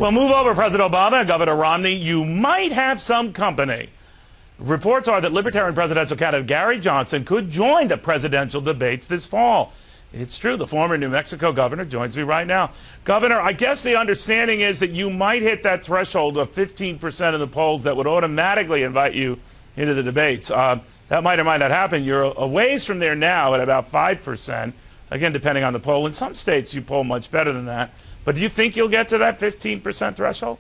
Well, move over, President Obama and Governor Romney. You might have some company. Reports are that Libertarian presidential candidate Gary Johnson could join the presidential debates this fall. It's true. The former New Mexico governor joins me right now. Governor, I guess the understanding is that you might hit that threshold of 15% of the polls that would automatically invite you into the debates. That might or might not happen. You're a ways from there now at about 5%. Again, depending on the poll. In some states, you poll much better than that. But do you think you'll get to that 15% threshold?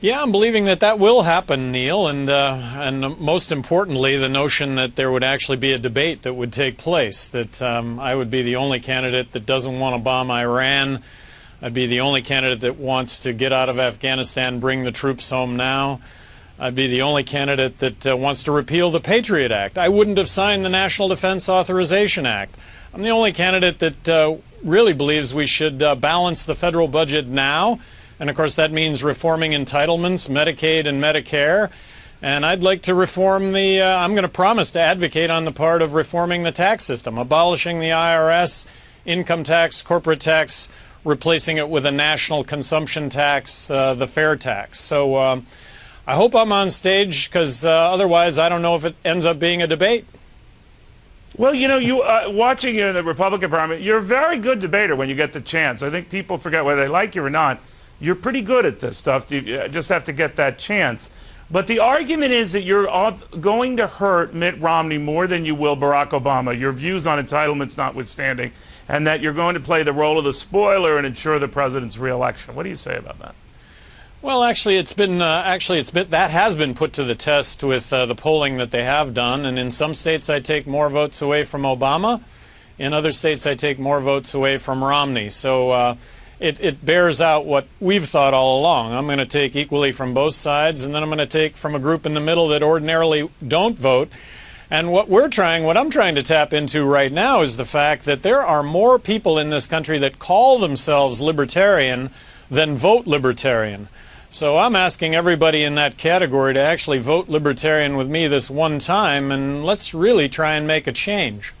Yeah, I'm believing that that will happen, Neil, and most importantly, the notion that there would actually be a debate that would take place, that I would be the only candidate that doesn't want to bomb Iran. I'd be the only candidate that wants to get out of Afghanistan, bring the troops home now. I'd be the only candidate that wants to repeal the Patriot Act. I wouldn't have signed the National Defense Authorization Act. I'm the only candidate that really believes we should balance the federal budget now. And, of course, that means reforming entitlements, Medicaid and Medicare. And I'd like to reform I'm going to promise to advocate on the part of reforming the tax system, abolishing the IRS, income tax, corporate tax, replacing it with a national consumption tax, the fair tax. So I hope I'm on stage, because otherwise I don't know if it ends up being a debate. Well, you know, watching you in the Republican Parliament, you're a very good debater when you get the chance. I think people forget whether they like you or not. You're pretty good at this stuff. You just have to get that chance. But the argument is that you're going to hurt Mitt Romney more than you will Barack Obama, your views on entitlements notwithstanding, and that you're going to play the role of the spoiler and ensure the president's reelection. What do you say about that? Well, actually, that has been put to the test with the polling that they have done. And in some states, I take more votes away from Obama. In other states, I take more votes away from Romney. So it bears out what we've thought all along. I'm going to take equally from both sides, and then I'm going to take from a group in the middle that ordinarily don't vote. And what I'm trying to tap into right now is the fact that there are more people in this country that call themselves libertarian than vote libertarian. So I'm asking everybody in that category to actually vote libertarian with me this one time, and let's really try and make a change.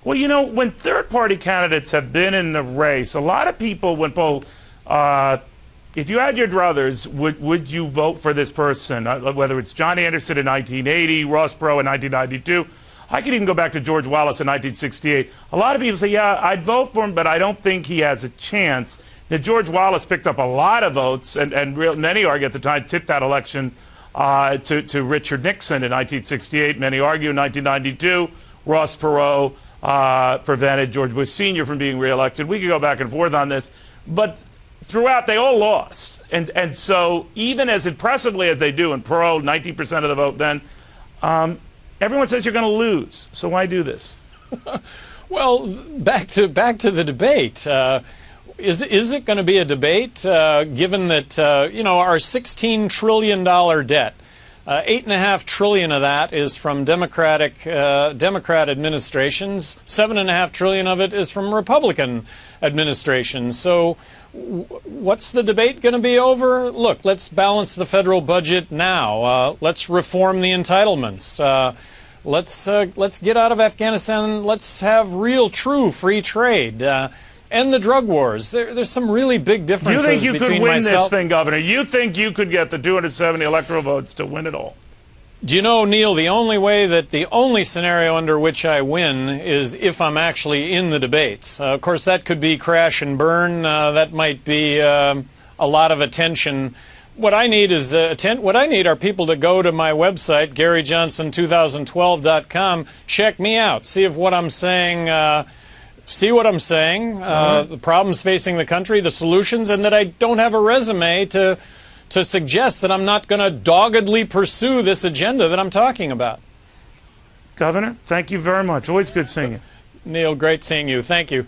Well, you know, when third-party candidates have been in the race, a lot of people would poll, if you had your druthers, would you vote for this person? Whether it's John Anderson in 1980, Ross Perot in 1992. I could even go back to George Wallace in 1968. A lot of people say, yeah, I'd vote for him, but I don't think he has a chance. Now, George Wallace picked up a lot of votes, and many argue at the time tipped that election to Richard Nixon in 1968. Many argue in 1992, Ross Perot prevented George Bush Sr. from being reelected. We could go back and forth on this, but throughout they all lost. And so even as impressively as they do, and Perot, 90% of the vote then, everyone says you're going to lose. So why do this? Well, back to the debate. Is it going to be a debate, given that, you know, our $16 trillion debt, $8.5 trillion of that is from Democrat administrations. $7.5 trillion of it is from Republican administrations. So what's the debate going to be over? Look, let's balance the federal budget now. Let's reform the entitlements. Let's get out of Afghanistan. Let's have real, true free trade. End the drug wars. There's some really big differences between myself. You think you could win this thing, Governor? You think you could get the 270 electoral votes to win it all? Do you know, Neil, the only scenario under which I win is if I'm actually in the debates. Of course, that could be crash and burn. That might be a lot of attention. What I need is what I need are people to go to my website, GaryJohnson2012.com, check me out, see if what I'm saying. See what I'm saying, the problems facing the country, the solutions, and that I don't have a resume to suggest that I'm not going to doggedly pursue this agenda that I'm talking about. Governor, thank you very much. Always good seeing you. Neil, great seeing you. Thank you.